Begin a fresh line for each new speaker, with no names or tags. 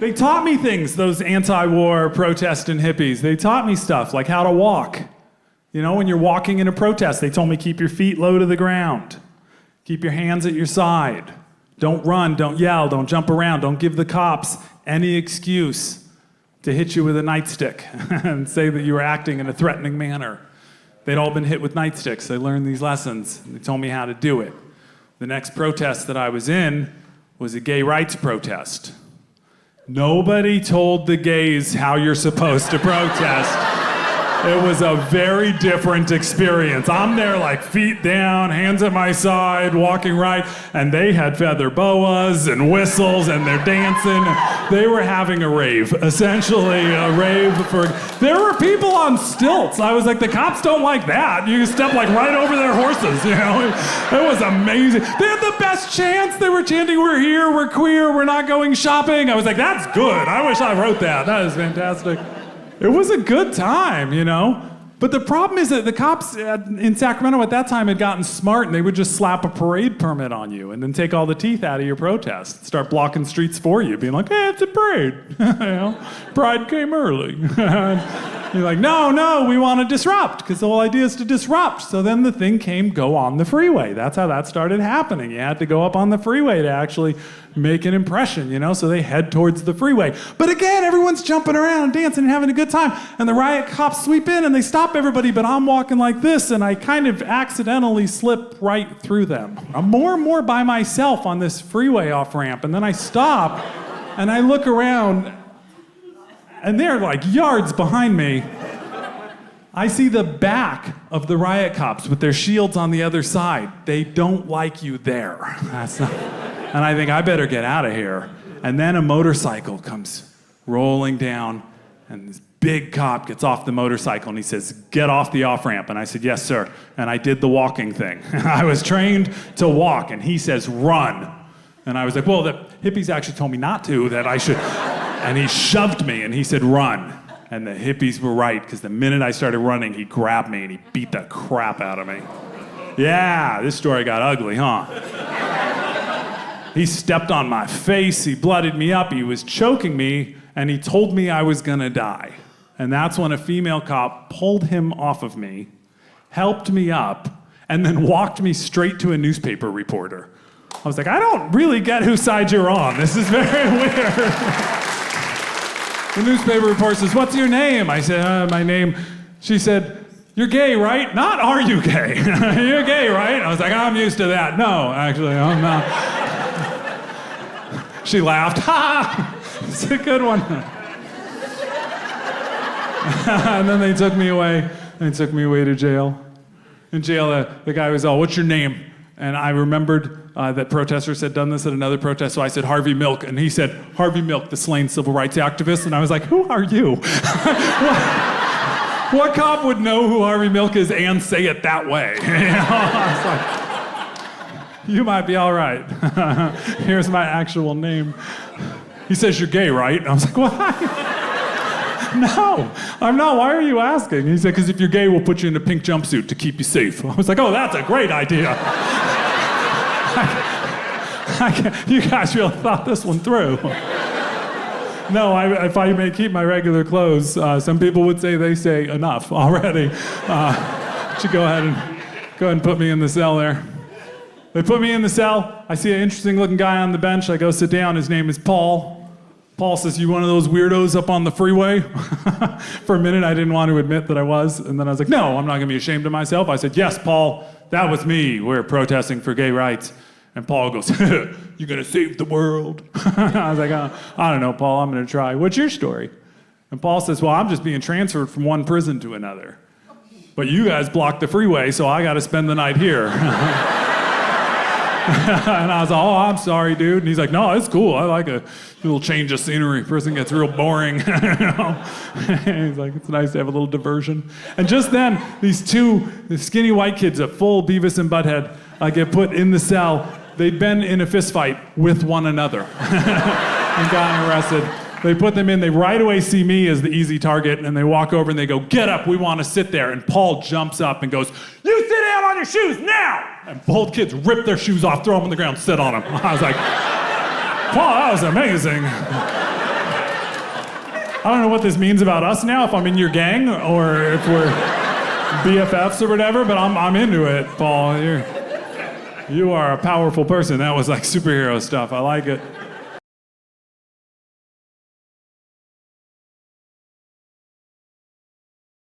They taught me things, those anti-war protesting hippies. They taught me stuff like how to walk. You know, when you're walking in a protest, they told me keep your feet low to the ground. Keep your hands at your side. Don't run, don't yell, don't jump around. Don't give the cops any excuse to hit you with a nightstick and say that you were acting in a threatening manner. They'd all been hit with nightsticks. They learned these lessons. They told me how to do it. The next protest that I was in was a gay rights protest. Nobody told the gays how you're supposed to protest. It was a very different experience. I'm there like feet down, hands at my side, walking right, and they had feather boas and whistles and they're dancing. They were having a rave, essentially a rave for, there were people on stilts. I was like, the cops don't like that. You step like right over their horses, you know? It was amazing. They had the best chants. They were chanting, we're here, we're queer, we're not going shopping. I was like, that's good. I wish I wrote that. That is fantastic. It was a good time, you know? But the problem is that the cops in Sacramento at that time had gotten smart and they would just slap a parade permit on you and then take all the teeth out of your protest, start blocking streets for you, being like, hey, it's a parade. You know? Pride came early. You're like, no, we want to disrupt, because the whole idea is to disrupt. So then the thing came, go on the freeway. That's how that started happening. You had to go up on the freeway to actually make an impression, you know? So they head towards the freeway. But again, everyone's jumping around and dancing and having a good time. And the riot cops sweep in and they stop everybody, but I'm walking like this and I kind of accidentally slip right through them. I'm more and more by myself on this freeway off-ramp, and then I stop and I look around and they're like yards behind me. I see the back of the riot cops with their shields on the other side. They don't like you there. And I think I better get out of here. And then a motorcycle comes rolling down, and this big cop gets off the motorcycle and he says, get off the off-ramp. And I said, yes, sir. And I did the walking thing. I was trained to walk, and he says, run. And I was like, well, the hippies actually told me not to, that I should. And he shoved me and he said, run. And the hippies were right, because the minute I started running, he grabbed me and he beat the crap out of me. Yeah, this story got ugly, huh? He stepped on my face, he bloodied me up, he was choking me, and he told me I was gonna die. And that's when a female cop pulled him off of me, helped me up, and then walked me straight to a newspaper reporter. I was like, I don't really get whose side you're on. This is very weird. The newspaper reporter says, what's your name? I said, my name. She said, you're gay, right? Not, are you gay? You're gay, right? I was like, I'm used to that. No, actually, I'm not. She laughed. Ha! It's a good one. And then they took me away. They took me away to jail. In jail, the guy was all, what's your name? And I remembered that protesters had done this at another protest, so I said, Harvey Milk. And he said, Harvey Milk, the slain civil rights activist. And I was like, who are you? What cop would know who Harvey Milk is and say it that way? You know? I was like, you might be all right. Here's my actual name. He says, you're gay, right? And I was like, what? No, I'm not. Why are you asking? He said, because if you're gay, we'll put you in a pink jumpsuit to keep you safe. I was like, oh, that's a great idea. You guys really thought this one through. No, if I may keep my regular clothes, some people would say they say enough already. Should go ahead and put me in the cell there. They put me in the cell. I see an interesting looking guy on the bench. I go sit down. His name is Paul. Paul says, you one of those weirdos up on the freeway? For a minute, I didn't want to admit that I was. And then I was like, no, I'm not going to be ashamed of myself. I said, yes, Paul, that was me. We're protesting for gay rights. And Paul goes, you going to save the world? I was like, I don't know, Paul, I'm going to try. What's your story? And Paul says, well, I'm just being transferred from one prison to another. But you guys blocked the freeway, so I got to spend the night here. And I was like, oh, I'm sorry, dude. And he's like, no, it's cool. I like a little change of scenery. Prison gets real boring. You know? He's like, it's nice to have a little diversion. And just then, these two skinny white kids, a full Beavis and Butthead, get put in the cell. They'd been in a fist fight with one another and gotten arrested. They put them in, they right away see me as the easy target, and they walk over and they go, get up, we want to sit there. And Paul jumps up and goes, you sit down on your shoes now! And both kids rip their shoes off, throw them on the ground, sit on them. I was like, Paul, that was amazing. I don't know what this means about us now, if I'm in your gang or if we're BFFs or whatever, but I'm into it, Paul. You are a powerful person. That was like superhero stuff. I like it.